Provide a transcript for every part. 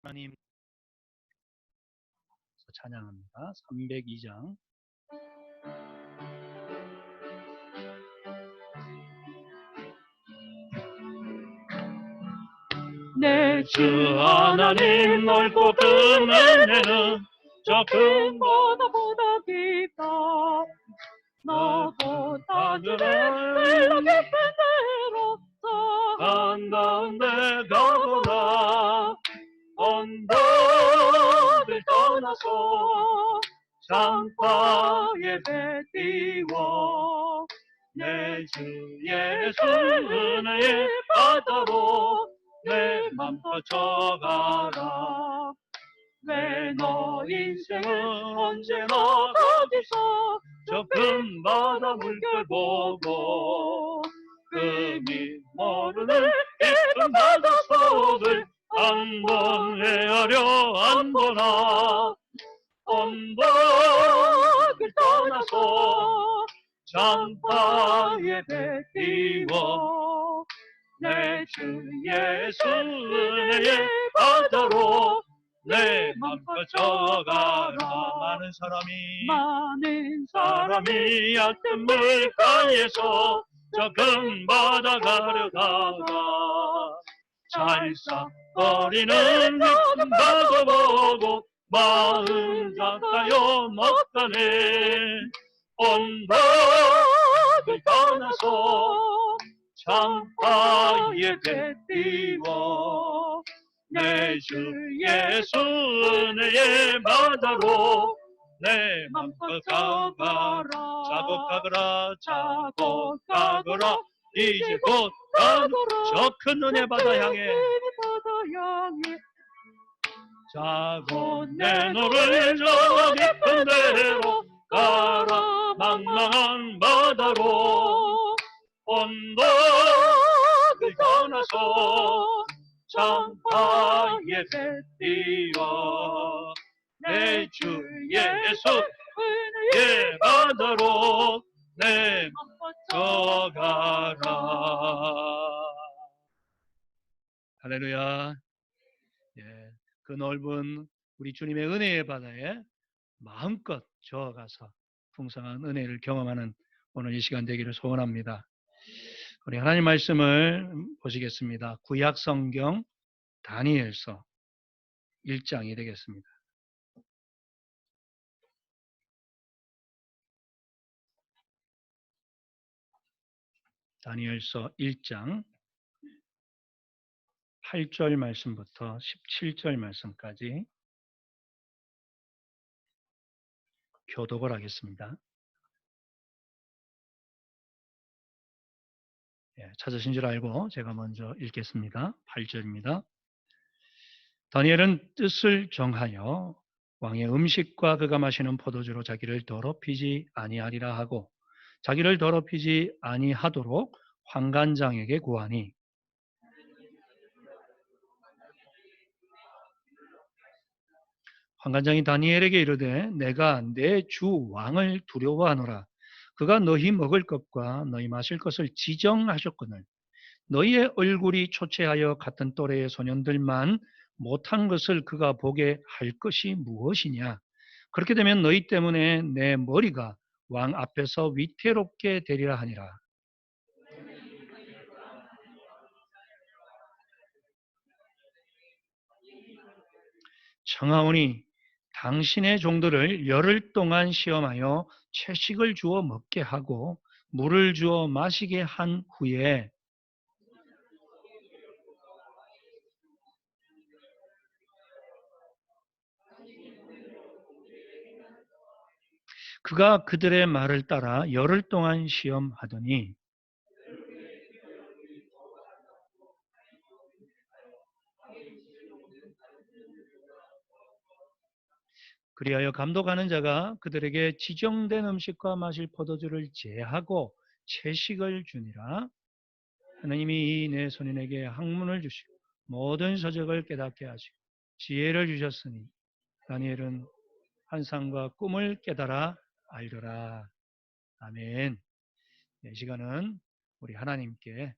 하나님 찬양합니다. 302장. 내 주 하나님 넓고 큰 은혜는 저 큰 바다보다 깊다. 나도 나주를 흘러 깊은 데로 저 한가운데 가보라. 언덕을 떠나서 장파에 배 띄워 내 주 예수 은혜의 바다로 내 맘 뻗쳐가라. 왜 너 인생은 언제나 거기서 저 큰 바다 물결 보고 금이 모르는 깊은 바다 속을 한 번 헤아려 안보나. 언덕을 떠나서 장파에 배 띄워 내 주 예수 은혜의 바다로 내 맘 뻗쳐가라. 많은 사람이 얕은 물가에서 저 큰 바다 가려다가 찰싹거리는 깊은 바다 보고 마음 작가여 먹다네. 언덕을 떠나서 장파에 배 띄워 내 주 예수 은혜의 바다로 내 맘껏 가거라. 작곡하거라 작곡하거라. 이제 곧 가거라. 저 큰 은혜 바다 향해 자고 내 노를 저 깊은 데로 가라. 망망한 바다로 언덕을 떠나서 장파에 배 띄워 내 주 예수 은혜의 바다로 내 맘 뻗쳐가라. 할렐루야. 예, 그 넓은 우리 주님의 은혜의 바다에 마음껏 저어가서 풍성한 은혜를 경험하는 오늘 이 시간 되기를 소원합니다. 우리 하나님 말씀을 보시겠습니다. 구약 성경 다니엘서 1장이 되겠습니다. 다니엘서 1장 8절 말씀부터 17절 말씀까지 교독을 하겠습니다. 예, 찾으신 줄 알고 제가 먼저 읽겠습니다. 8절입니다. 다니엘은 뜻을 정하여 왕의 음식과 그가 마시는 포도주로 자기를 더럽히지 아니하리라 하고 자기를 더럽히지 아니하도록 환관장에게 구하니 환관장이 다니엘에게 이르되 내가 내 주 왕을 두려워하노라. 그가 너희 먹을 것과 너희 마실 것을 지정하셨거늘 너희의 얼굴이 초췌하여 같은 또래의 소년들만 못한 것을 그가 보게 할 것이 무엇이냐. 그렇게 되면 너희 때문에 내 머리가 왕 앞에서 위태롭게 되리라 하니라. 청하오니 당신의 종들을 열흘 동안 시험하여 채식을 주어 먹게 하고 물을 주어 마시게 한 후에 그가 그들의 말을 따라 열흘 동안 시험하더니 그리하여 감독하는 자가 그들에게 지정된 음식과 마실 포도주를 제하고 채식을 주니라. 하나님이 이 내 손인에게 학문을 주시고 모든 서적을 깨닫게 하시고 지혜를 주셨으니 다니엘은 환상과 꿈을 깨달아 알더라. 아멘. 이 시간은 우리 하나님께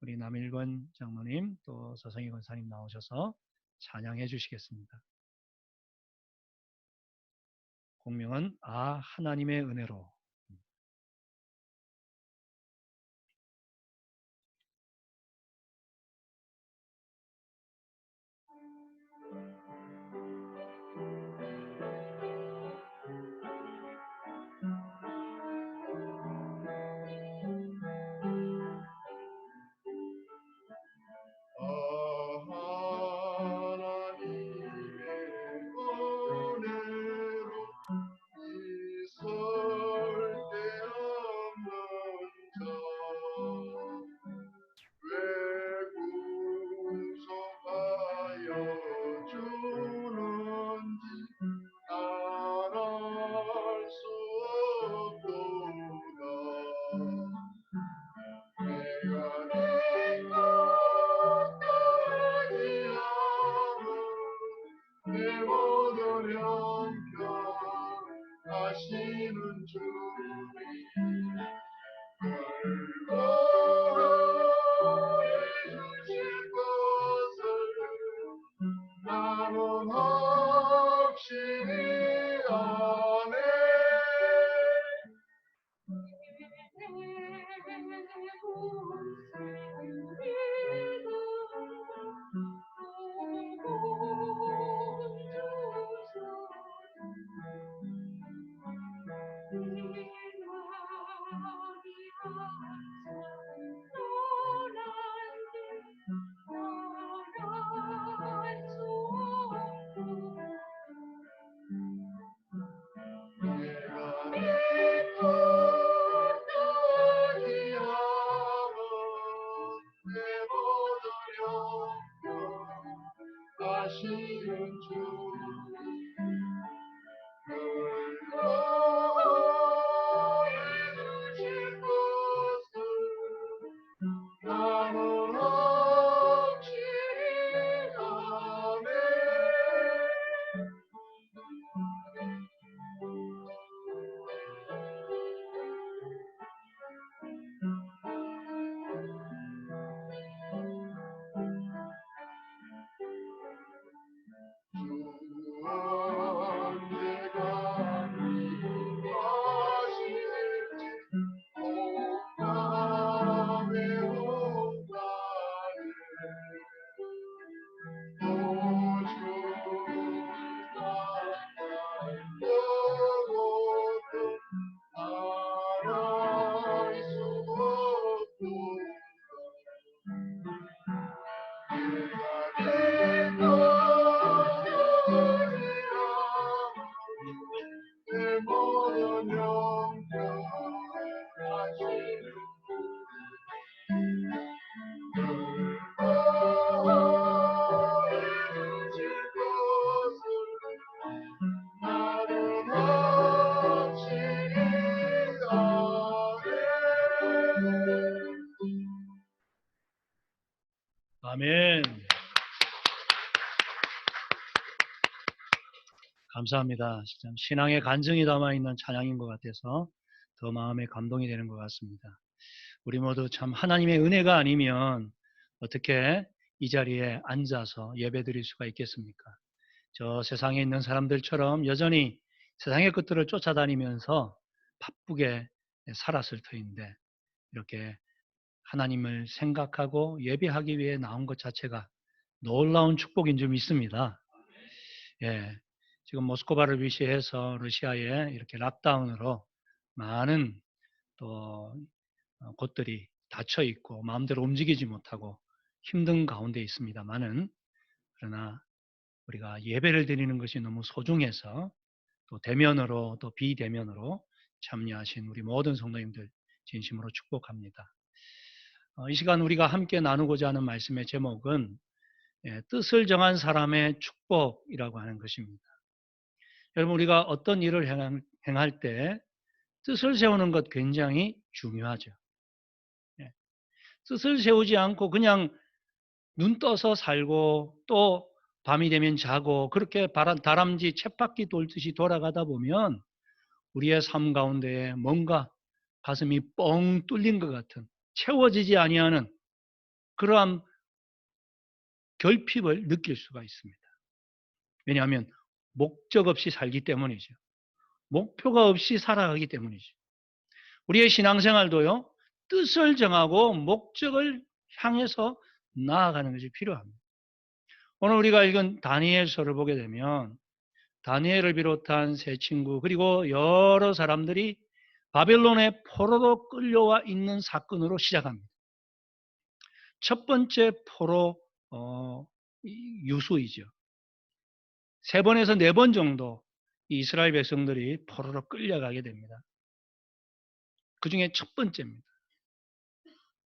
우리 남일권 장로님 또 서성희 권사님 나오셔서 찬양해 주시겠습니다. 공명은 하나님의 은혜로. 아멘. 감사합니다. 참 신앙의 간증이 담아있는 찬양인 것 같아서 더 마음에 감동이 되는 것 같습니다. 우리 모두 참 하나님의 은혜가 아니면 어떻게 이 자리에 앉아서 예배드릴 수가 있겠습니까? 저 세상에 있는 사람들처럼 여전히 세상의 것들을 쫓아다니면서 바쁘게 살았을 터인데 이렇게 하나님을 생각하고 예배하기 위해 나온 것 자체가 놀라운 축복인 줄 믿습니다. 예, 지금 모스크바를 위시해서 러시아에 이렇게 락다운으로 많은 또 곳들이 닫혀 있고 마음대로 움직이지 못하고 힘든 가운데 있습니다만은 그러나 우리가 예배를 드리는 것이 너무 소중해서 또 대면으로 또 비대면으로 참여하신 우리 모든 성도님들 진심으로 축복합니다. 이 시간 우리가 함께 나누고자 하는 말씀의 제목은 뜻을 정한 사람의 축복이라고 하는 것입니다. 여러분 우리가 어떤 일을 행할 때 뜻을 세우는 것 굉장히 중요하죠. 뜻을 세우지 않고 그냥 눈 떠서 살고 또 밤이 되면 자고 그렇게 다람쥐 쳇바퀴 돌듯이 돌아가다 보면 우리의 삶 가운데에 뭔가 가슴이 뻥 뚫린 것 같은 채워지지 아니하는 그러한 결핍을 느낄 수가 있습니다. 왜냐하면 목적 없이 살기 때문이죠. 목표가 없이 살아가기 때문이죠. 우리의 신앙생활도요, 뜻을 정하고 목적을 향해서 나아가는 것이 필요합니다. 오늘 우리가 읽은 다니엘서를 보게 되면 다니엘을 비롯한 세 친구 그리고 여러 사람들이 바벨론의 포로로 끌려와 있는 사건으로 시작합니다. 첫 번째 포로 유수이죠. 3번에서 4번 정도 이스라엘 백성들이 포로로 끌려가게 됩니다. 그 중에 첫 번째입니다.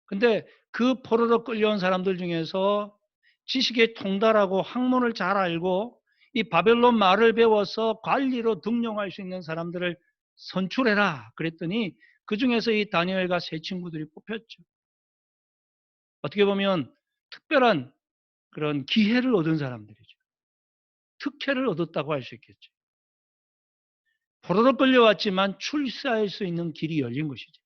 근데 그 포로로 끌려온 사람들 중에서 지식에 통달하고 학문을 잘 알고 이 바벨론 말을 배워서 관리로 등용할 수 있는 사람들을 선출해라 그랬더니 그 중에서 이 다니엘과 세 친구들이 뽑혔죠. 어떻게 보면 특별한 그런 기회를 얻은 사람들이죠. 특혜를 얻었다고 할 수 있겠죠. 포로로 끌려왔지만 출세할 수 있는 길이 열린 것이죠.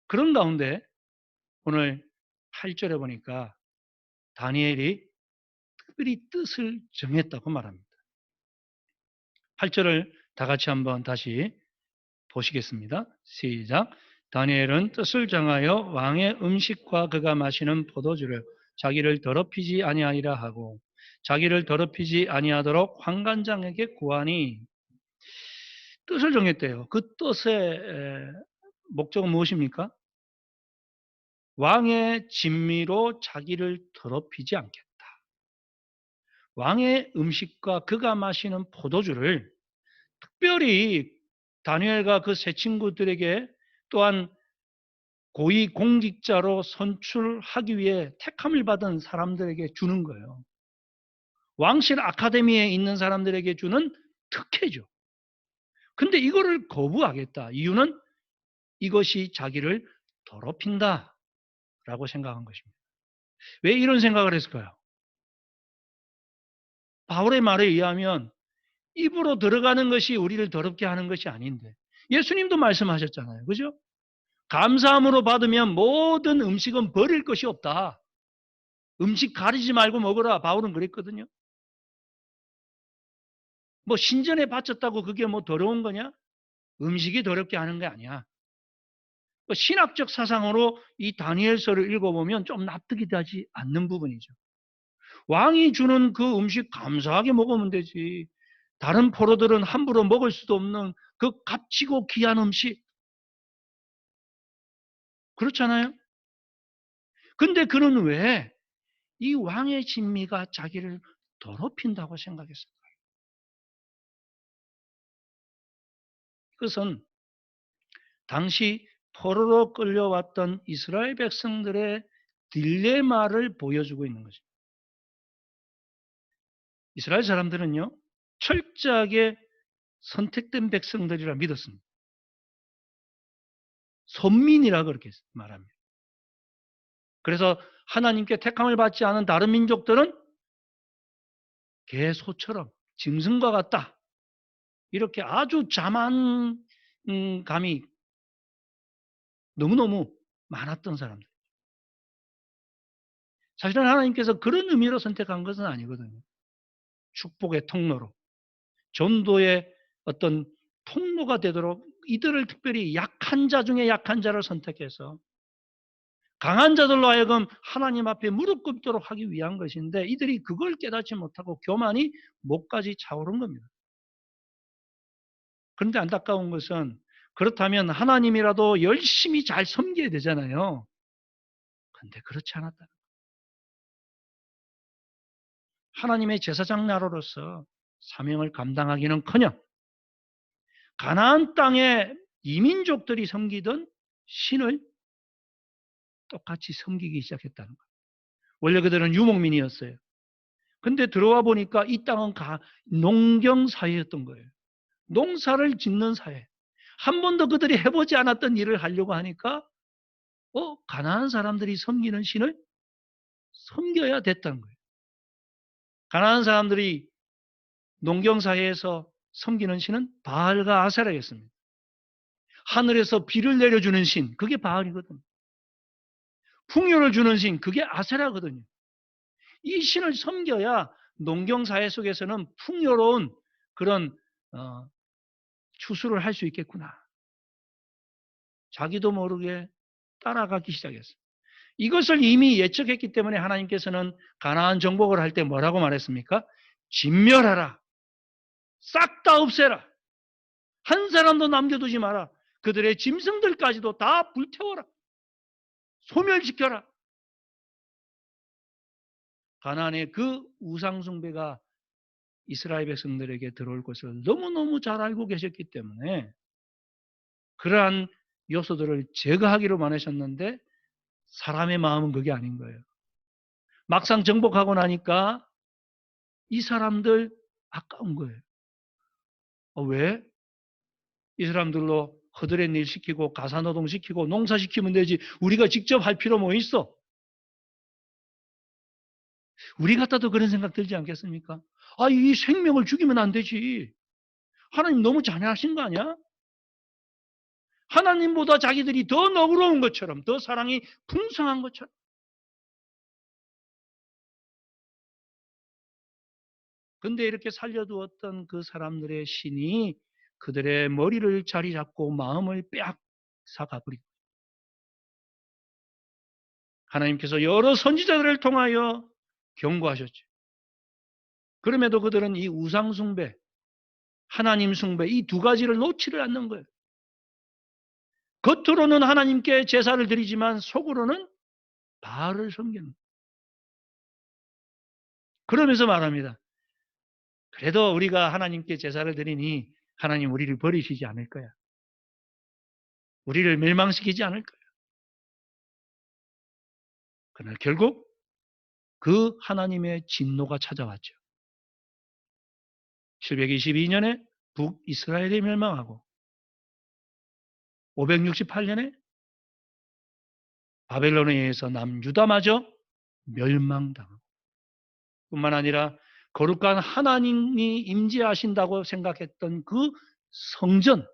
그런 가운데 오늘 8절에 보니까 다니엘이 특별히 뜻을 정했다고 말합니다. 8절을 다 같이 한번 다시 보시겠습니다. 시작. 다니엘은 뜻을 정하여 왕의 음식과 그가 마시는 포도주를 자기를 더럽히지 아니하리라 하고 자기를 더럽히지 아니하도록 환관장에게 구하니 뜻을 정했대요. 그 뜻의 목적은 무엇입니까? 왕의 진미로 자기를 더럽히지 않겠다. 왕의 음식과 그가 마시는 포도주를 특별히 다니엘과 그 세 친구들에게 또한 고위 공직자로 선출하기 위해 택함을 받은 사람들에게 주는 거예요. 왕실 아카데미에 있는 사람들에게 주는 특혜죠. 근데 이거를 거부하겠다. 이유는 이것이 자기를 더럽힌다 라고 생각한 것입니다. 왜 이런 생각을 했을까요? 바울의 말에 의하면 입으로 들어가는 것이 우리를 더럽게 하는 것이 아닌데 예수님도 말씀하셨잖아요. 그죠? 감사함으로 받으면 모든 음식은 버릴 것이 없다. 음식 가리지 말고 먹어라. 바울은 그랬거든요. 뭐 신전에 바쳤다고 그게 뭐 더러운 거냐? 음식이 더럽게 하는 게 아니야. 신학적 사상으로 이 다니엘서를 읽어보면 좀 납득이 되지 않는 부분이죠. 왕이 주는 그 음식 감사하게 먹으면 되지. 다른 포로들은 함부로 먹을 수도 없는 그 값지고 귀한 음식. 그렇잖아요? 근데 그는 왜 이 왕의 진미가 자기를 더럽힌다고 생각했을까요? 그것은 당시 포로로 끌려왔던 이스라엘 백성들의 딜레마를 보여주고 있는 것입니다. 이스라엘 사람들은요, 철저하게 선택된 백성들이라 믿었습니다. 선민이라 그렇게 말합니다. 그래서 하나님께 택함을 받지 않은 다른 민족들은 개, 소처럼 짐승과 같다. 이렇게 아주 자만 감이 너무너무 많았던 사람들. 사실은 하나님께서 그런 의미로 선택한 것은 아니거든요. 축복의 통로로, 전도의 어떤 통로가 되도록 이들을 특별히 약한 자 중에 약한 자를 선택해서 강한 자들로 하여금 하나님 앞에 무릎 꿇도록 하기 위한 것인데 이들이 그걸 깨닫지 못하고 교만이 목까지 차오른 겁니다. 그런데 안타까운 것은 그렇다면 하나님이라도 열심히 잘 섬겨야 되잖아요. 그런데 그렇지 않았다. 하나님의 제사장 나로로서 사명을 감당하기는커녕 가나안 땅에 이민족들이 섬기던 신을 똑같이 섬기기 시작했다는 거예요. 원래 그들은 유목민이었어요. 근데 들어와 보니까 이 땅은 농경 사회였던 거예요. 농사를 짓는 사회. 한 번도 그들이 해보지 않았던 일을 하려고 하니까 가나안 사람들이 섬기는 신을 섬겨야 됐다는 거예요. 가나안 사람들이 농경 사회에서 섬기는 신은 바알과 아세라였습니다. 하늘에서 비를 내려주는 신, 그게 바알이거든. 풍요를 주는 신, 그게 아세라거든요. 이 신을 섬겨야 농경사회 속에서는 풍요로운 그런 추수를 할 수 있겠구나. 자기도 모르게 따라가기 시작했어요. 이것을 이미 예측했기 때문에 하나님께서는 가나안 정복을 할 때 뭐라고 말했습니까? 진멸하라. 싹 다 없애라. 한 사람도 남겨두지 마라. 그들의 짐승들까지도 다 불태워라. 소멸시켜라. 가나안의 그 우상숭배가 이스라엘 백성들에게 들어올 것을 너무너무 잘 알고 계셨기 때문에 그러한 요소들을 제거하기로 하셨는데 사람의 마음은 그게 아닌 거예요. 막상 정복하고 나니까 이 사람들 아까운 거예요. 왜? 이 사람들로 허드렛 일 시키고 가사노동 시키고 농사 시키면 되지 우리가 직접 할 필요 뭐 있어? 우리 같아도 그런 생각 들지 않겠습니까? 이 생명을 죽이면 안 되지. 하나님 너무 잔인하신 거 아니야? 하나님보다 자기들이 더 너그러운 것처럼 더 사랑이 풍성한 것처럼 근데 이렇게 살려두었던 그 사람들의 신이 그들의 머리를 자리 잡고 마음을 빼앗아가 버리고 하나님께서 여러 선지자들을 통하여 경고하셨죠. 그럼에도 그들은 이 우상 숭배, 하나님 숭배 이 두 가지를 놓지를 않는 거예요. 겉으로는 하나님께 제사를 드리지만 속으로는 바알을 섬기는. 그러면서 말합니다. 그래도 우리가 하나님께 제사를 드리니 하나님 우리를 버리시지 않을 거야. 우리를 멸망시키지 않을 거야. 그러나 결국 그 하나님의 진노가 찾아왔죠. 722년에 북이스라엘이 멸망하고 568년에 바벨론에 의해서 남유다마저 멸망당하고 뿐만 아니라 거룩한 하나님이 임재하신다고 생각했던 그 성전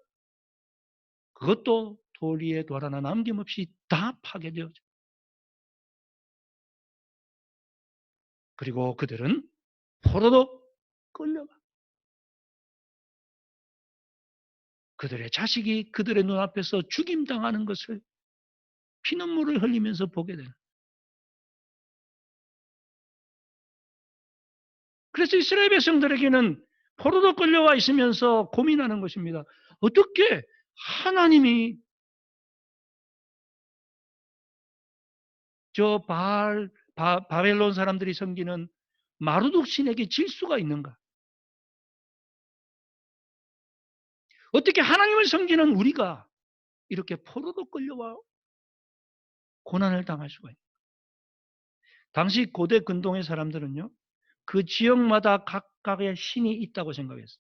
그것도 도리에 돌 하나 남김없이 다 파괴되어져. 그리고 그들은 포로로 끌려가. 그들의 자식이 그들의 눈앞에서 죽임당하는 것을 피눈물을 흘리면서 보게 되는. 그래서 이스라엘 백성들에게는 포로로 끌려와 있으면서 고민하는 것입니다. 어떻게 하나님이 저 바벨론 사람들이 섬기는 마루둑 신에게 질 수가 있는가? 어떻게 하나님을 섬기는 우리가 이렇게 포로로 끌려와 고난을 당할 수가 있는가? 당시 고대 근동의 사람들은요. 그 지역마다 각각의 신이 있다고 생각했어요.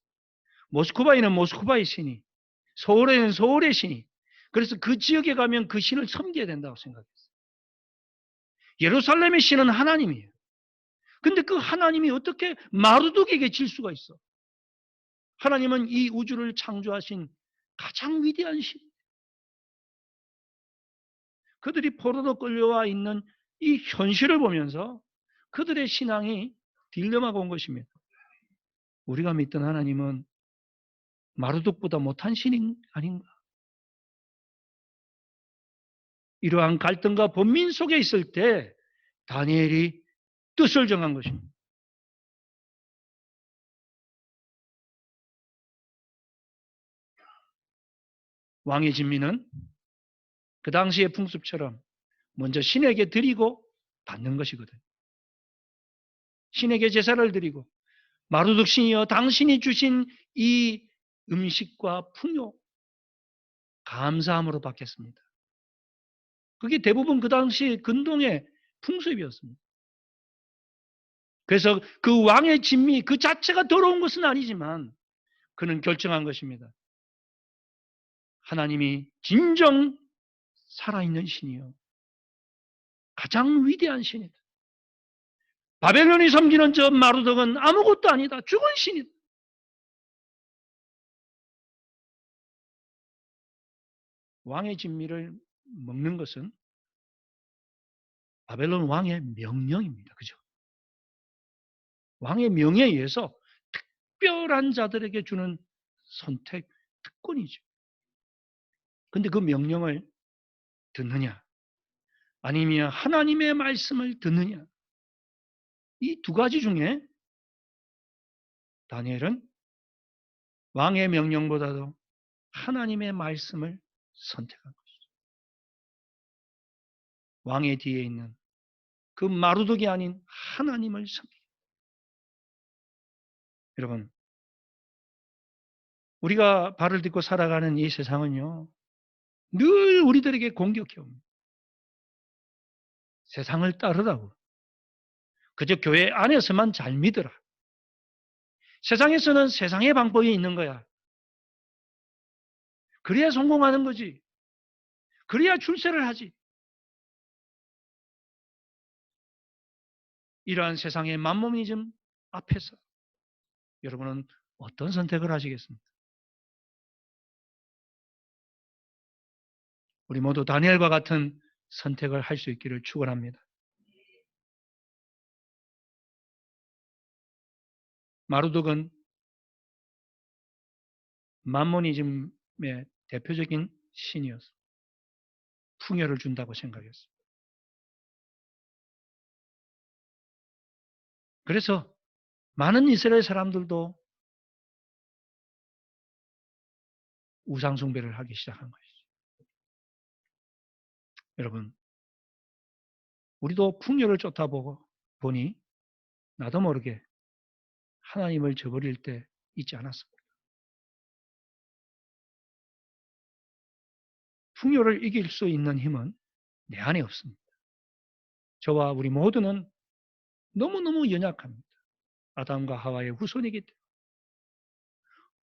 모스크바에는 모스크바의 신이, 서울에는 서울의 신이. 그래서 그 지역에 가면 그 신을 섬겨야 된다고 생각했어요. 예루살렘의 신은 하나님이에요. 근데 그 하나님이 어떻게 마루둑에게 질 수가 있어? 하나님은 이 우주를 창조하신 가장 위대한 신. 그들이 포로로 끌려와 있는 이 현실을 보면서 그들의 신앙이 딜레마가 온 것입니다. 우리가 믿던 하나님은 마루둑보다 못한 신인 아닌가? 이러한 갈등과 번민 속에 있을 때 다니엘이 뜻을 정한 것입니다. 왕의 진미는 그 당시의 풍습처럼 먼저 신에게 드리고 받는 것이거든요. 신에게 제사를 드리고 마루둑 신이여 당신이 주신 이 음식과 풍요 감사함으로 받겠습니다. 그게 대부분 그 당시 근동의 풍습이었습니다. 그래서 그 왕의 진미 그 자체가 더러운 것은 아니지만 그는 결정한 것입니다. 하나님이 진정 살아있는 신이요. 가장 위대한 신이다. 바벨론이 섬기는 저 마루덕은 아무것도 아니다. 죽은 신이다. 왕의 진미를 먹는 것은 바벨론 왕의 명령입니다. 그죠? 왕의 명에 의해서 특별한 자들에게 주는 선택, 특권이죠. 근데 그 명령을 듣느냐, 아니면 하나님의 말씀을 듣느냐, 이 두 가지 중에 다니엘은 왕의 명령보다도 하나님의 말씀을 선택한 것이죠. 왕의 뒤에 있는 그 마루덕이 아닌 하나님을 섬기. 여러분, 우리가 발을 딛고 살아가는 이 세상은요, 늘 우리들에게 공격해 옵니다. 세상을 따르라고. 그저 교회 안에서만 잘 믿어라. 세상에서는 세상의 방법이 있는 거야. 그래야 성공하는 거지. 그래야 출세를 하지. 이러한 세상의 만모니즘 앞에서 여러분은 어떤 선택을 하시겠습니까? 우리 모두 다니엘과 같은 선택을 할 수 있기를 축원합니다. 마루독은 만모니즘의 대표적인 신이어서 풍요를 준다고 생각했습니다. 그래서 많은 이스라엘 사람들도 우상숭배를 하기 시작한 것이죠. 여러분, 우리도 풍요를 쫓아 보니 나도 모르게 하나님을 저버릴 때 있지 않았습니까? 풍요를 이길 수 있는 힘은 내 안에 없습니다. 저와 우리 모두는 너무너무 연약합니다. 아담과 하와의 후손이기 때문에.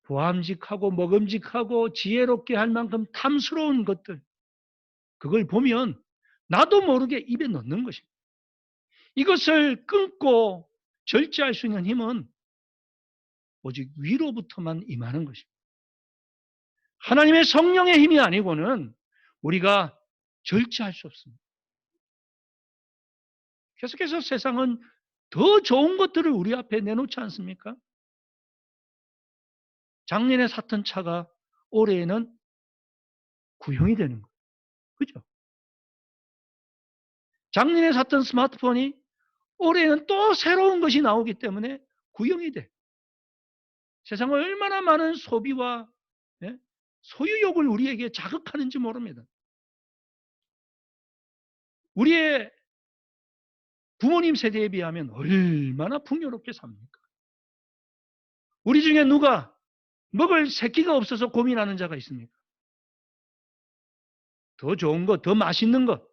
보암직하고 먹음직하고 지혜롭게 할 만큼 탐스러운 것들, 그걸 보면 나도 모르게 입에 넣는 것입니다. 이것을 끊고 절제할 수 있는 힘은 오직 위로부터만 임하는 것입니다. 하나님의 성령의 힘이 아니고는 우리가 절제할 수 없습니다. 계속해서 세상은 더 좋은 것들을 우리 앞에 내놓지 않습니까? 작년에 샀던 차가 올해에는 구형이 되는 거예요. 그죠? 작년에 샀던 스마트폰이 올해는 또 새로운 것이 나오기 때문에 구형이 돼. 세상은 얼마나 많은 소비와 소유욕을 우리에게 자극하는지 모릅니다. 우리의 부모님 세대에 비하면 얼마나 풍요롭게 삽니까? 우리 중에 누가 먹을 새끼가 없어서 고민하는 자가 있습니까? 더 좋은 것, 더 맛있는 것,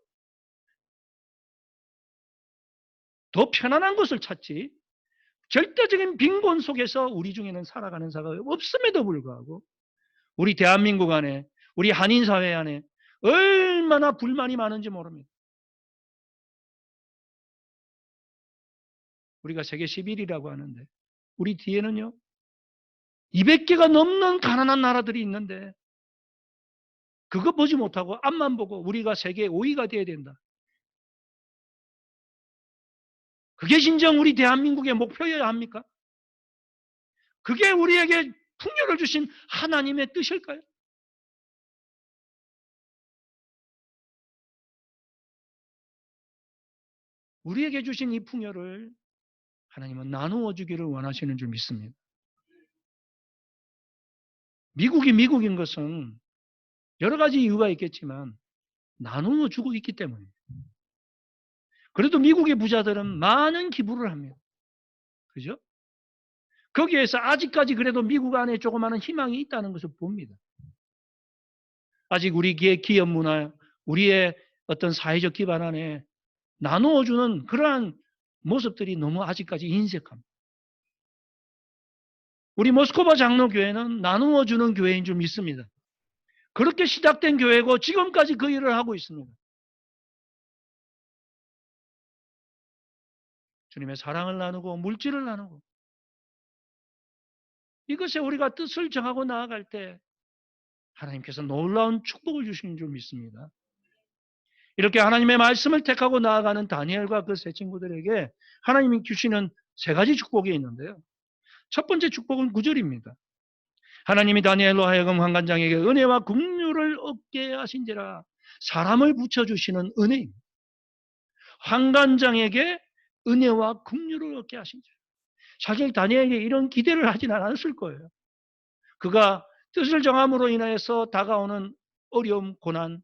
더 편안한 것을 찾지. 절대적인 빈곤 속에서 우리 중에는 살아가는 자가 없음에도 불구하고 우리 대한민국 안에, 우리 한인사회 안에 얼마나 불만이 많은지 모릅니다. 우리가 세계 11위라고 하는데 우리 뒤에는요 200개가 넘는 가난한 나라들이 있는데 그거 보지 못하고 앞만 보고 우리가 세계 5위가 돼야 된다. 그게 진정 우리 대한민국의 목표여야 합니까? 그게 우리에게 풍요를 주신 하나님의 뜻일까요? 우리에게 주신 이 풍요를 하나님은 나누어 주기를 원하시는 줄 믿습니다. 미국이 미국인 것은 여러 가지 이유가 있겠지만 나누어 주고 있기 때문입니다. 그래도 미국의 부자들은 많은 기부를 합니다. 그죠? 거기에서 아직까지 그래도 미국 안에 조그마한 희망이 있다는 것을 봅니다. 아직 우리의 기업 문화, 우리의 어떤 사회적 기반 안에 나누어주는 그러한 모습들이 너무 아직까지 인색합니다. 우리 모스크바 장로교회는 나누어주는 교회인 줄 믿습니다. 그렇게 시작된 교회고 지금까지 그 일을 하고 있습니다. 주님의 사랑을 나누고 물질을 나누고 이것에 우리가 뜻을 정하고 나아갈 때 하나님께서 놀라운 축복을 주시는 줄 믿습니다. 이렇게 하나님의 말씀을 택하고 나아가는 다니엘과 그 세 친구들에게 하나님이 주시는 세 가지 축복이 있는데요. 첫 번째 축복은 9절입니다. 하나님이 다니엘로 하여금 환관장에게 은혜와 긍휼을 얻게 하신지라. 사람을 붙여주시는 은혜입니다. 환관장에게 은혜와 긍휼을 얻게 하신지라. 사실 다니엘이 이런 기대를 하진 않았을 거예요. 그가 뜻을 정함으로 인하여서 다가오는 어려움, 고난,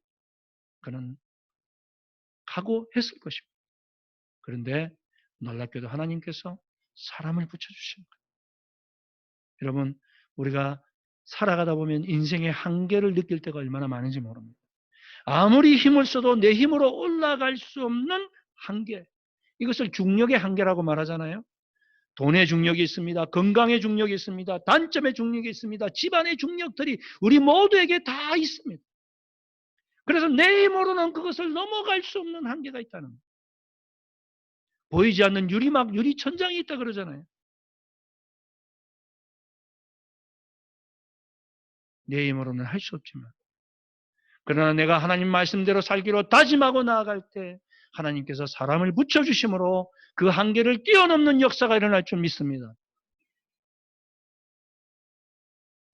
그는 각오했을 것입니다. 그런데 놀랍게도 하나님께서 사람을 붙여주신 거예요. 여러분, 우리가 살아가다 보면 인생의 한계를 느낄 때가 얼마나 많은지 모릅니다. 아무리 힘을 써도 내 힘으로 올라갈 수 없는 한계. 이것을 중력의 한계라고 말하잖아요. 돈의 중력이 있습니다. 건강의 중력이 있습니다. 단점의 중력이 있습니다. 집안의 중력들이 우리 모두에게 다 있습니다. 그래서 내 힘으로는 그것을 넘어갈 수 없는 한계가 있다는 거예요. 보이지 않는 유리막, 유리천장이 있다 그러잖아요. 내 힘으로는 할 수 없지만 그러나 내가 하나님 말씀대로 살기로 다짐하고 나아갈 때 하나님께서 사람을 붙여주심으로 그 한계를 뛰어넘는 역사가 일어날 줄 믿습니다.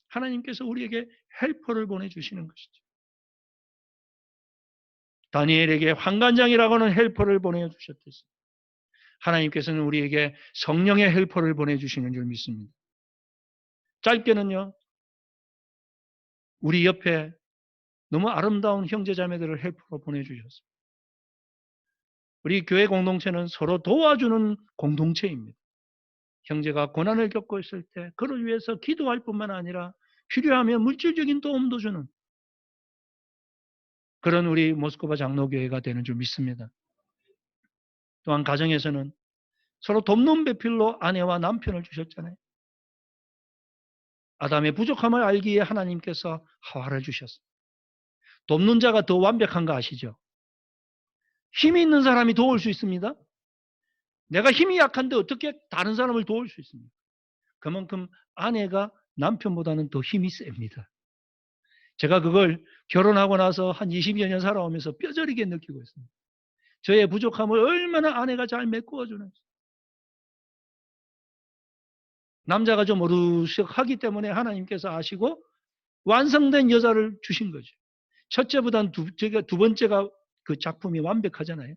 하나님께서 우리에게 헬퍼를 보내주시는 것이죠. 다니엘에게 환관장이라고는 헬퍼를 보내주셨듯이 하나님께서는 우리에게 성령의 헬퍼를 보내주시는 줄 믿습니다. 짧게는요, 우리 옆에 너무 아름다운 형제자매들을 헬퍼로 보내주셨습니다. 우리 교회 공동체는 서로 도와주는 공동체입니다. 형제가 고난을 겪고 있을 때 그를 위해서 기도할 뿐만 아니라 필요하면 물질적인 도움도 주는 그런 우리 모스크바 장로교회가 되는 줄 믿습니다. 또한 가정에서는 서로 돕는 배필로 아내와 남편을 주셨잖아요. 아담의 부족함을 알기에 하나님께서 하와를 주셨어요. 돕는 자가 더 완벽한 거 아시죠? 힘이 있는 사람이 도울 수 있습니다. 내가 힘이 약한데 어떻게 다른 사람을 도울 수 있습니까? 그만큼 아내가 남편보다는 더 힘이 셉니다. 제가 그걸 결혼하고 나서 한 20여 년 살아오면서 뼈저리게 느끼고 있습니다. 저의 부족함을 얼마나 아내가 잘 메꾸어주는지. 남자가 좀 어르석하기 때문에 하나님께서 아시고 완성된 여자를 주신 거죠. 첫째보다는 두 번째가 그 작품이 완벽하잖아요.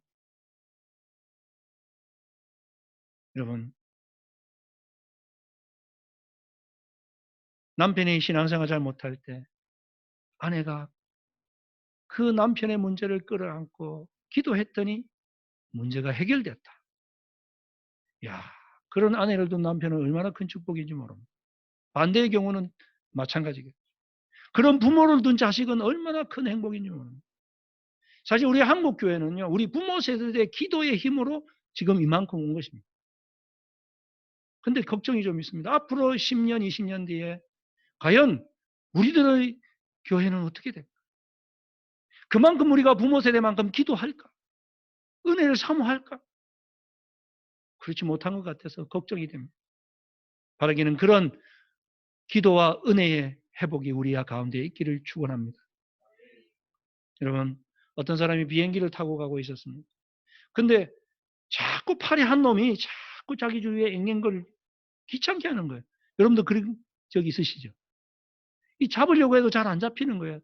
여러분, 남편이 신앙생활 잘 못할 때 아내가 그 남편의 문제를 끌어안고 기도했더니 문제가 해결됐다. 야, 그런 아내를 둔 남편은 얼마나 큰 축복인지 모릅니다. 반대의 경우는 마찬가지겠죠. 그런 부모를 둔 자식은 얼마나 큰 행복인지 모릅니다. 사실 우리 한국 교회는요, 우리 부모 세대의 기도의 힘으로 지금 이만큼 온 것입니다. 근데 걱정이 좀 있습니다. 앞으로 10년, 20년 뒤에 과연 우리들의 교회는 어떻게 될까? 그만큼 우리가 부모 세대만큼 기도할까? 은혜를 사모할까? 그렇지 못한 것 같아서 걱정이 됩니다. 바라기는 그런 기도와 은혜의 회복이 우리 가운데 있기를 축원합니다. 여러분, 어떤 사람이 비행기를 타고 가고 있었습니다. 근데 자꾸 팔이 한 놈이 자꾸 자기 주위에 앵앵거를 귀찮게 하는 거예요. 여러분도 그런 적 있으시죠? 이 잡으려고 해도 잘 안 잡히는 거예요.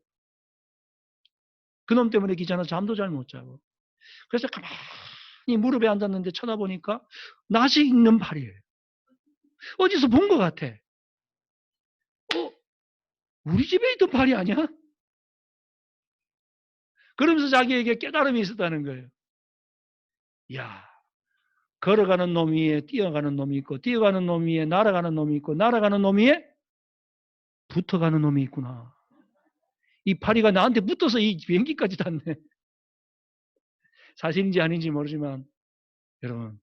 그놈 때문에 귀찮아서 잠도 잘 못 자고. 그래서 가만히 무릎에 앉았는데 쳐다보니까 낯이 익는 팔이에요. 어디서 본 것 같아. 우리 집에 있던 팔이 아니야? 그러면서 자기에게 깨달음이 있었다는 거예요. 야, 걸어가는 놈 위에 뛰어가는 놈이 있고, 뛰어가는 놈 위에 날아가는 놈이 있고, 날아가는 놈 위에 붙어가는 놈이 있구나. 이 파리가 나한테 붙어서 이 비행기까지 탔네. 사실인지 아닌지 모르지만, 여러분,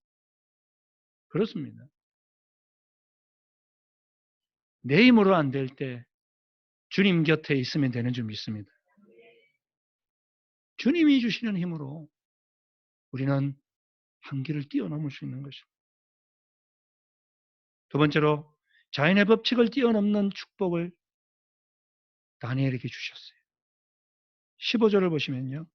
그렇습니다. 내 힘으로 안 될 때 주님 곁에 있으면 되는 줄 믿습니다. 주님이 주시는 힘으로 우리는 한계를 뛰어넘을 수 있는 것입니다. 두 번째로 자연의 법칙을 뛰어넘는 축복을 다니엘에게 주셨어요. 15절을 보시면요.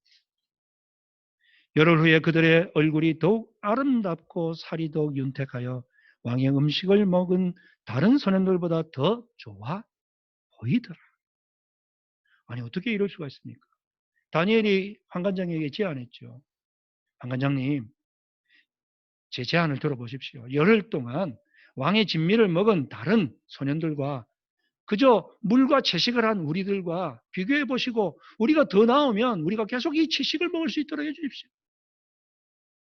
열흘 후에 그들의 얼굴이 더욱 아름답고 살이 더욱 윤택하여 왕의 음식을 먹은 다른 소년들보다 더 좋아 보이더라. 아니 어떻게 이럴 수가 있습니까? 다니엘이 환관장에게 제안했죠. 환관장님, 제 제안을 들어보십시오. 열흘 동안 왕의 진미를 먹은 다른 소년들과 그저 물과 채식을 한 우리들과 비교해 보시고 우리가 더 나오면 우리가 계속 이 채식을 먹을 수 있도록 해 주십시오.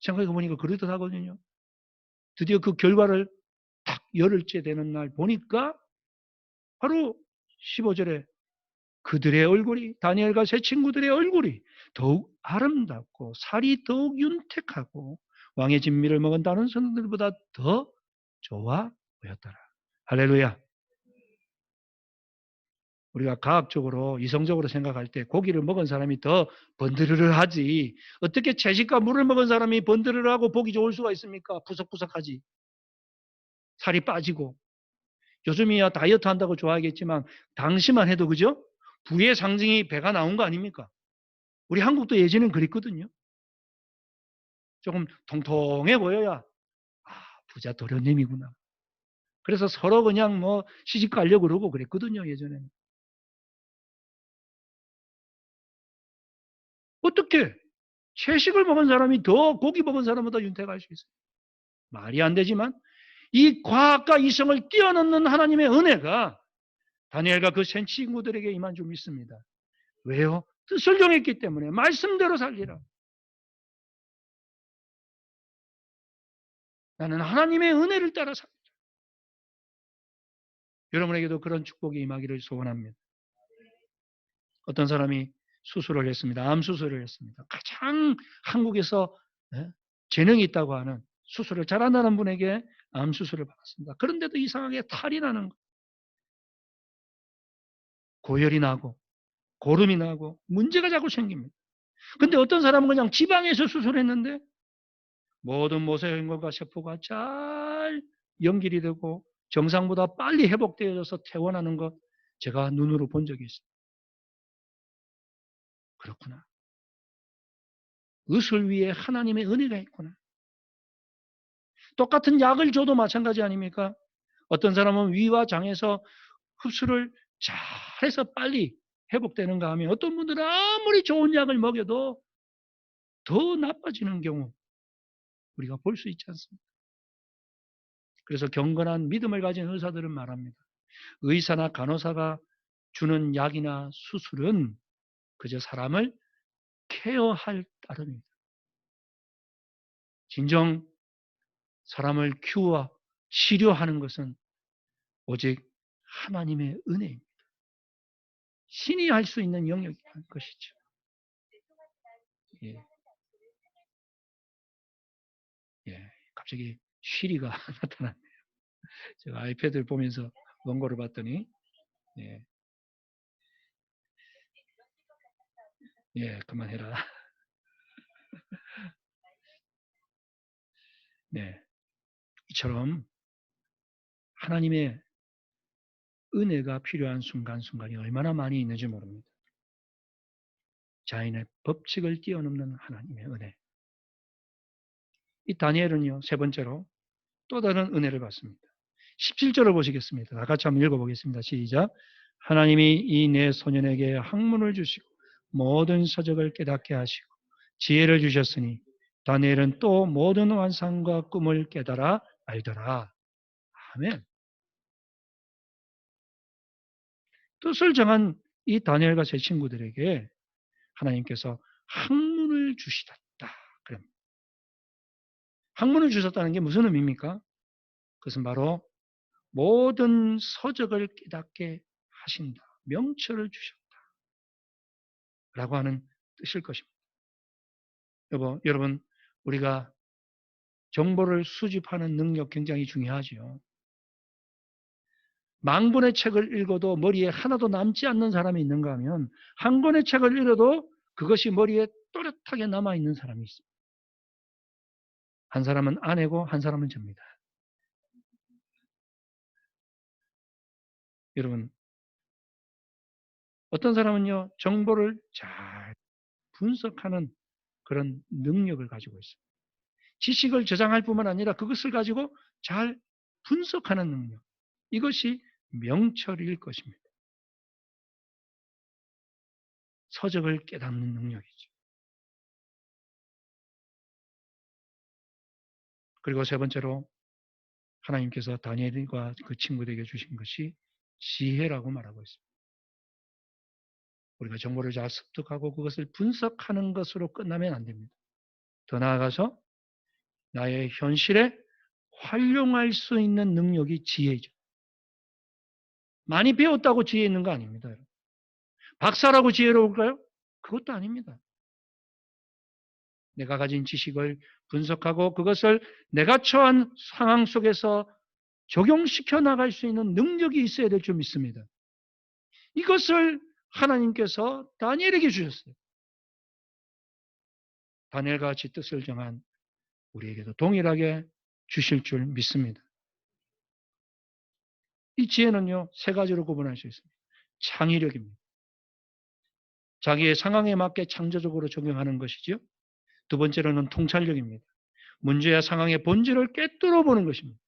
생각해 보니까 그러더라거든요. 드디어 그 결과를 딱 열흘째 되는 날 보니까 바로 15절에 그들의 얼굴이, 다니엘과 세 친구들의 얼굴이 더욱 아름답고 살이 더욱 윤택하고 왕의 진미를 먹은 다른 선들보다 더 좋아 보였더라. 할렐루야. 우리가 과학적으로 이성적으로 생각할 때 고기를 먹은 사람이 더 번드르르하지 어떻게 채식과 물을 먹은 사람이 번드르르하고 보기 좋을 수가 있습니까? 푸석푸석하지. 살이 빠지고. 요즘이야 다이어트 한다고 좋아하겠지만 당시만 해도 그죠? 부의 상징이 배가 나온 거 아닙니까? 우리 한국도 예전엔 그랬거든요. 조금 통통해 보여야 부자 도련님이구나. 그래서 서로 그냥 뭐 시집 가려고 그러고 그랬거든요. 예전에는. 어떻게 채식을 먹은 사람이 더 고기 먹은 사람보다 윤택할 수 있어요? 말이 안 되지만 이 과학과 이성을 뛰어넘는 하나님의 은혜가 다니엘과 그 세 친구들에게 임한 줄 믿습니다. 왜요? 뜻을 정했기 때문에 말씀대로 살리라. 나는 하나님의 은혜를 따라 살리라. 여러분에게도 그런 축복이 임하기를 소원합니다. 어떤 사람이 수술을 했습니다. 암 수술을 했습니다. 가장 한국에서 재능이 있다고 하는 수술을 잘한다는 분에게 암 수술을 받았습니다. 그런데도 이상하게 탈이 나는 거, 고열이 나고 고름이 나고 문제가 자꾸 생깁니다. 근데 어떤 사람은 그냥 지방에서 수술했는데 모든 모세혈관과 세포가 잘 연결이 되고 정상보다 빨리 회복되어져서 퇴원하는 것 제가 눈으로 본 적이 있습니다. 그렇구나. 의술 위에 하나님의 은혜가 있구나. 똑같은 약을 줘도 마찬가지 아닙니까? 어떤 사람은 위와 장에서 흡수를 잘해서 빨리 회복되는가 하면 어떤 분들은 아무리 좋은 약을 먹여도 더 나빠지는 경우 우리가 볼 수 있지 않습니까? 그래서 경건한 믿음을 가진 의사들은 말합니다. 의사나 간호사가 주는 약이나 수술은 그저 사람을 케어할 따름입니다. 진정 사람을 키워 치료하는 것은 오직 하나님의 은혜입니다. 신이 할 수 있는 영역인 것이죠. 예, 예. 갑자기 쉬리가 나타났네요. 제가 아이패드를 보면서 원고를 봤더니, 예, 예, 그만해라. 네. 이처럼 하나님의 은혜가 필요한 순간순간이 얼마나 많이 있는지 모릅니다. 자연의 법칙을 뛰어넘는 하나님의 은혜. 이 다니엘은요, 세 번째로 또 다른 은혜를 받습니다. 17절을 보시겠습니다. 다 같이 한번 읽어보겠습니다. 시작. 하나님이 이 내 소년에게 학문을 주시고 모든 서적을 깨닫게 하시고 지혜를 주셨으니 다니엘은 또 모든 환상과 꿈을 깨달아 알더라. 아멘. 뜻을 정한 이 다니엘과 제 친구들에게 하나님께서 학문을 주시다. 그럼 학문을 주셨다는 게 무슨 의미입니까? 그것은 바로 모든 서적을 깨닫게 하신다. 명철을 주셨다라고 하는 뜻일 것입니다. 여러분, 우리가 정보를 수집하는 능력 굉장히 중요하지요. 만 권의 책을 읽어도 머리에 하나도 남지 않는 사람이 있는가 하면 한 권의 책을 읽어도 그것이 머리에 또렷하게 남아있는 사람이 있습니다. 한 사람은 아내고 한 사람은 접니다. 여러분, 어떤 사람은요, 정보를 잘 분석하는 그런 능력을 가지고 있습니다. 지식을 저장할 뿐만 아니라 그것을 가지고 잘 분석하는 능력. 이것이 명철일 것입니다. 서적을 깨닫는 능력이죠. 그리고 세 번째로 하나님께서 다니엘과 그 친구들에게 주신 것이 지혜라고 말하고 있습니다. 우리가 정보를 잘 습득하고 그것을 분석하는 것으로 끝나면 안 됩니다. 더 나아가서 나의 현실에 활용할 수 있는 능력이 지혜죠. 많이 배웠다고 지혜 있는 거 아닙니다. 박사라고 지혜로울까요? 그것도 아닙니다. 내가 가진 지식을 분석하고 그것을 내가 처한 상황 속에서 적용시켜 나갈 수 있는 능력이 있어야 될 줄 믿습니다. 이것을 하나님께서 다니엘에게 주셨어요. 다니엘과 같이 뜻을 정한 우리에게도 동일하게 주실 줄 믿습니다. 이 지혜는요, 세 가지로 구분할 수 있습니다. 창의력입니다. 자기의 상황에 맞게 창조적으로 적용하는 것이죠. 두 번째로는 통찰력입니다. 문제와 상황의 본질을 꿰뚫어 보는 것입니다.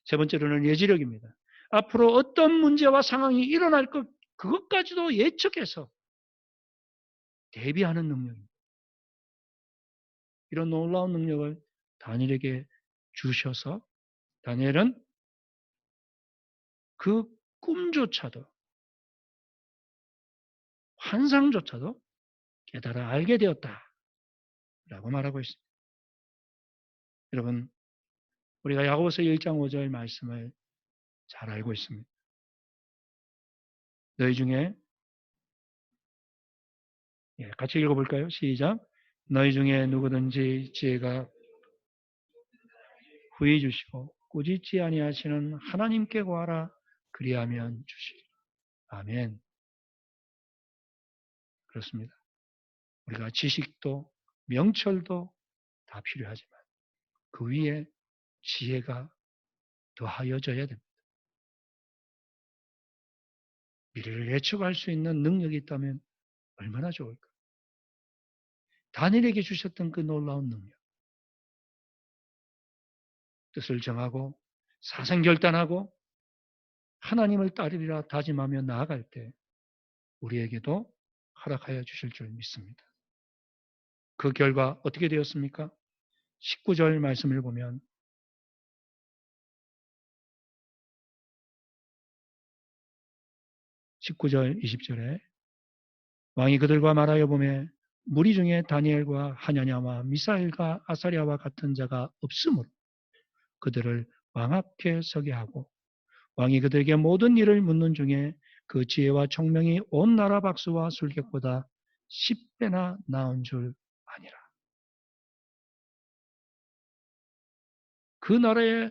세 번째로는 예지력입니다. 앞으로 어떤 문제와 상황이 일어날 것, 그것까지도 예측해서 대비하는 능력입니다. 이런 놀라운 능력을 다니엘에게 주셔서 다니엘은 그 꿈조차도 환상조차도 깨달아 알게 되었다라고 말하고 있습니다. 여러분, 우리가 야고보서 1장 5절 말씀을 잘 알고 있습니다. 너희 중에 같이 읽어볼까요? 시작. 너희 중에 누구든지 지혜가 후히 주시고 꾸짖지 아니하시는 하나님께 구하라. 그리하면 주시리라. 아멘. 그렇습니다. 우리가 지식도 명철도 다 필요하지만 그 위에 지혜가 더하여져야 됩니다. 미래를 예측할 수 있는 능력이 있다면 얼마나 좋을까. 다니엘에게 주셨던 그 놀라운 능력. 뜻을 정하고 사생결단하고 하나님을 따르리라 다짐하며 나아갈 때 우리에게도 허락하여 주실 줄 믿습니다. 그 결과 어떻게 되었습니까? 19절 말씀을 보면 19절 20절에 왕이 그들과 말하여 보매 무리 중에 다니엘과 하냐냐와 미사엘과 아사랴와 같은 자가 없으므로 그들을 왕 앞에 서게 하고 왕이 그들에게 모든 일을 묻는 중에 그 지혜와 총명이 온 나라 박수와 술객보다 10배나 나은 줄 아니라. 그 나라에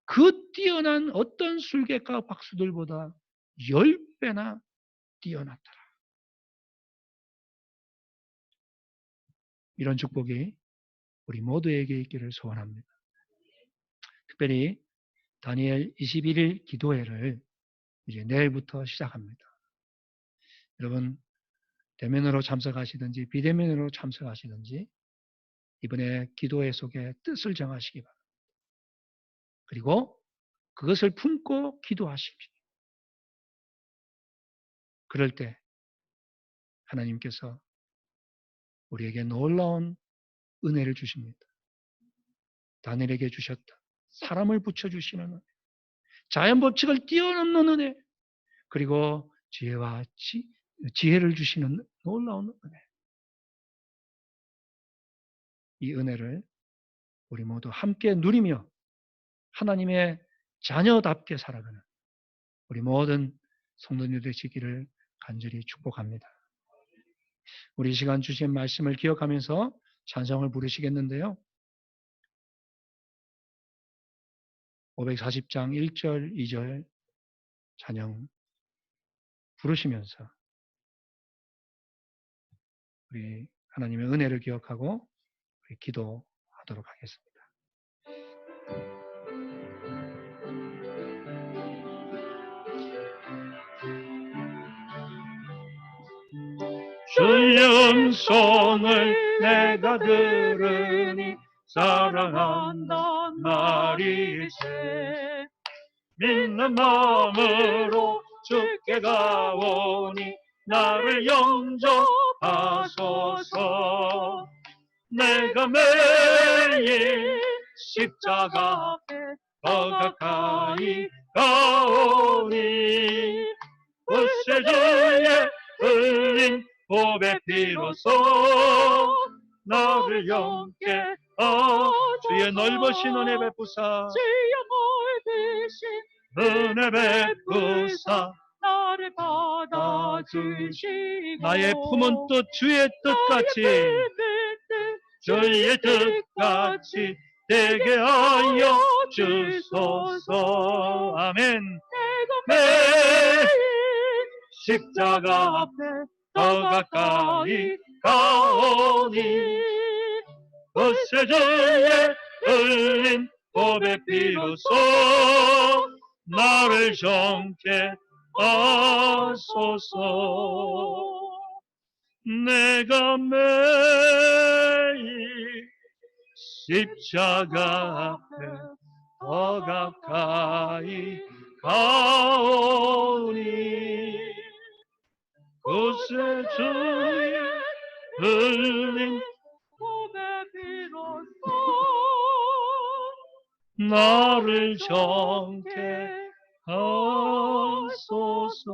그 뛰어난 어떤 술객과 박수들보다 10배나 뛰어났더라. 이런 축복이 우리 모두에게 있기를 소원합니다. 특별히 다니엘 21일 기도회를 이제 내일부터 시작합니다. 여러분 대면으로 참석하시든지 비대면으로 참석하시든지 이번에 기도회 속에 뜻을 정하시기 바랍니다. 그리고 그것을 품고 기도하십시오. 그럴 때 하나님께서 우리에게 놀라운 은혜를 주십니다. 다니엘에게 주셨다. 사람을 붙여주시는 은혜. 자연 법칙을 뛰어넘는 은혜. 그리고 지혜와 지혜를 주시는 놀라운 은혜. 이 은혜를 우리 모두 함께 누리며 하나님의 자녀답게 살아가는 우리 모든 성도님들 되시기를 간절히 축복합니다. 우리 이 시간 주신 말씀을 기억하면서 찬송을 부르시겠는데요. 540장 1절, 2절 찬양 부르시면서 우리 하나님의 은혜를 기억하고 우리 기도하도록 하겠습니다. 주의 음성을 내가 들으니 사랑한단 말일세. 믿는 마음으로 주께 가오니 나를 영접하소서. 내가 매일 십자가 앞에 더 가까이 가오니 구세주의 흘린 보배 피로써 나를 영게 주의 넓으신 은혜 베푸사 은혜 베푸사 나를 받아주시고 나의 품은 뜻 주의 뜻같이 주의 뜻같이 되게 하여 주소서. 아멘. 매일 십자가 앞에 더 가까이 가오니 구세주의 흘린 보배 피로써 나를 정케 하소서. 내가 매일 십자가 앞에 더 가까이 가오니 구세주의 흘린 보배 비로소 나를 정케 하소서.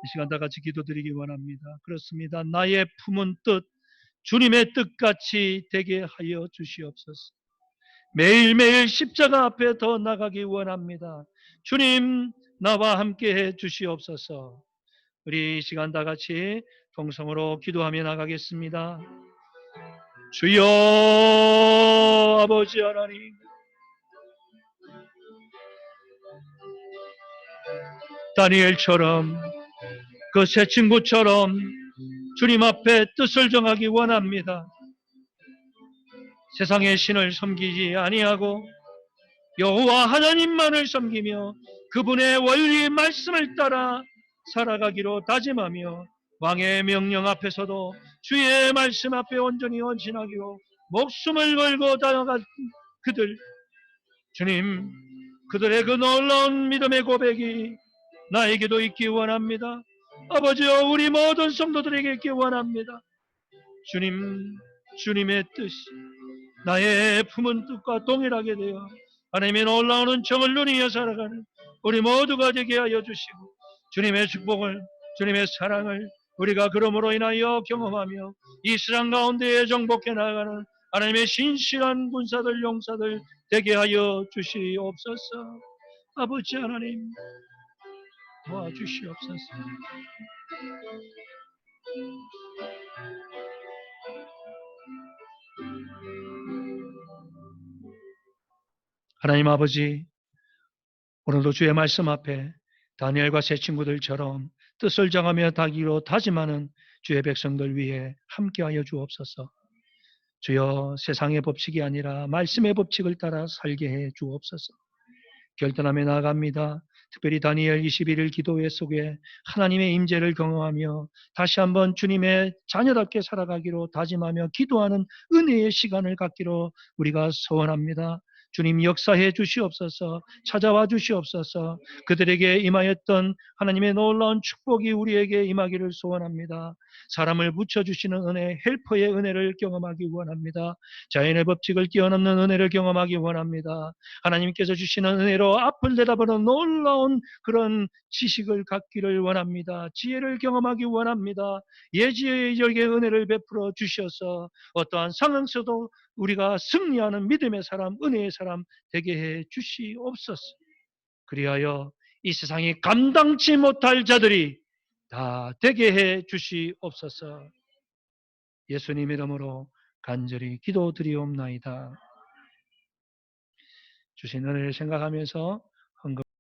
이 시간 다 같이 기도드리기 원합니다. 그렇습니다. 나의 품은 뜻 주님의 뜻같이 되게 하여 주시옵소서. 매일매일 십자가 앞에 더 나가기 원합니다. 주님 나와 함께 해 주시옵소서. 우리 이 시간 다 같이 통성으로 기도하며 나가겠습니다. 주여 아버지 하나님, 다니엘처럼 그 새 친구처럼 주님 앞에 뜻을 정하기 원합니다. 세상의 신을 섬기지 아니하고 여호와 하나님만을 섬기며 그분의 원리 말씀을 따라 살아가기로 다짐하며 왕의 명령 앞에서도 주의 말씀 앞에 온전히 헌신하기로 목숨을 걸고 다가간 그들, 주님, 그들의 그 놀라운 믿음의 고백이 나에게도 있기 원합니다. 아버지여, 우리 모든 성도들에게 있기 원합니다. 주님, 주님의 뜻이 나의 품은 뜻과 동일하게 되어 하나님의 놀라운 은총을 누리며 살아가는 우리 모두가 되게 하여 주시고, 주님의 축복을, 주님의 사랑을 우리가 그러므로 인하여 경험하며 이 세상 가운데에 정복해 나가는 하나님의 신실한 군사들, 용사들 되게 하여 주시옵소서. 아버지 하나님, 도와주시옵소서. 하나님 아버지, 오늘도 주의 말씀 앞에 다니엘과 새 친구들처럼 뜻을 정하며 다기로 다짐하는 주의 백성들 위해 함께하여 주옵소서. 주여, 세상의 법칙이 아니라 말씀의 법칙을 따라 살게 해 주옵소서. 결단하며 나아갑니다. 특별히 다니엘 21일 기도회 속에 하나님의 임재를 경험하며 다시 한번 주님의 자녀답게 살아가기로 다짐하며 기도하는 은혜의 시간을 갖기로 우리가 소원합니다. 주님 역사해 주시옵소서. 찾아와 주시옵소서. 그들에게 임하였던 하나님의 놀라운 축복이 우리에게 임하기를 소원합니다. 사람을 붙여주시는 은혜, 헬퍼의 은혜를 경험하기 원합니다. 자연의 법칙을 뛰어넘는 은혜를 경험하기 원합니다. 하나님께서 주시는 은혜로 앞을 내다보는 놀라운 그런 지식을 갖기를 원합니다. 지혜를 경험하기 원합니다. 예지에게 은혜를 베풀어 주셔서 어떠한 상황 속도 우리가 승리하는 믿음의 사람, 은혜의 사람 되게 해 주시옵소서. 그리하여 이 세상이 감당치 못할 자들이 다 되게 해 주시옵소서. 예수님 이름으로 간절히 기도드리옵나이다. 주신 은혜를 생각하면서